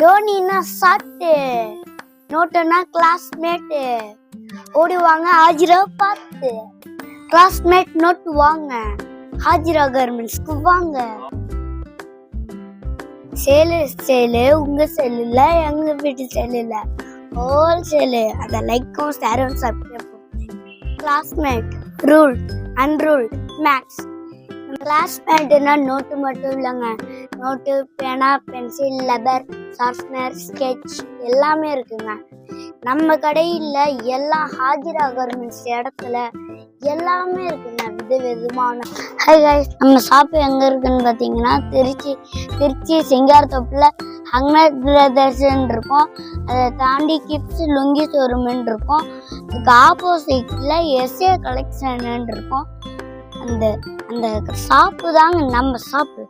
டோனின்னா சாட்டு, நோட்டுன்னா classmate. ஓடிவாங்க Hajira பார்த்து, classmate note வாங்க, ஹாஜிரா கார்மெண்ட்ஸ்க்கு வாங்க. சேலு சேலு உங்க செல்லுல, எங்க வீட்டு செல்லுல ஹோல் சேலு. அதை லைக்கும் ஷேரும் subscribe. Classmate rule unrule max. கிளாஸ்மேட்னா நோட்டு மட்டும் இல்லைங்க, நோட்டு, பேனா, பென்சில், லப்பர், ஷார்ப்னர், ஸ்கெட்ச் எல்லாமே இருக்குங்க. நம்ம கடையில் எல்லா ஹாஜிரா கார்மெண்ட்ஸ் இடத்துல எல்லாமே இருக்குங்க, விதவிதமான. ஹை கைஸ், நம்ம ஷாப்பு எங்கே இருக்குன்னு பார்த்தீங்கன்னா திருச்சி சிங்காரத்தோப்பில் ஹங்னட் பிரதர்ஸ்ன்னு இருக்கும். அதை தாண்டி கிட்ஸ் லுங்கி ஷோரூம்னு இருக்கும். அதுக்கு ஆப்போசிட்டில் எஸ்ஏ கலெக்ஷன் இருக்கும். அந்த ஷாப்பு தாங்க நம்ம ஷாப்பு.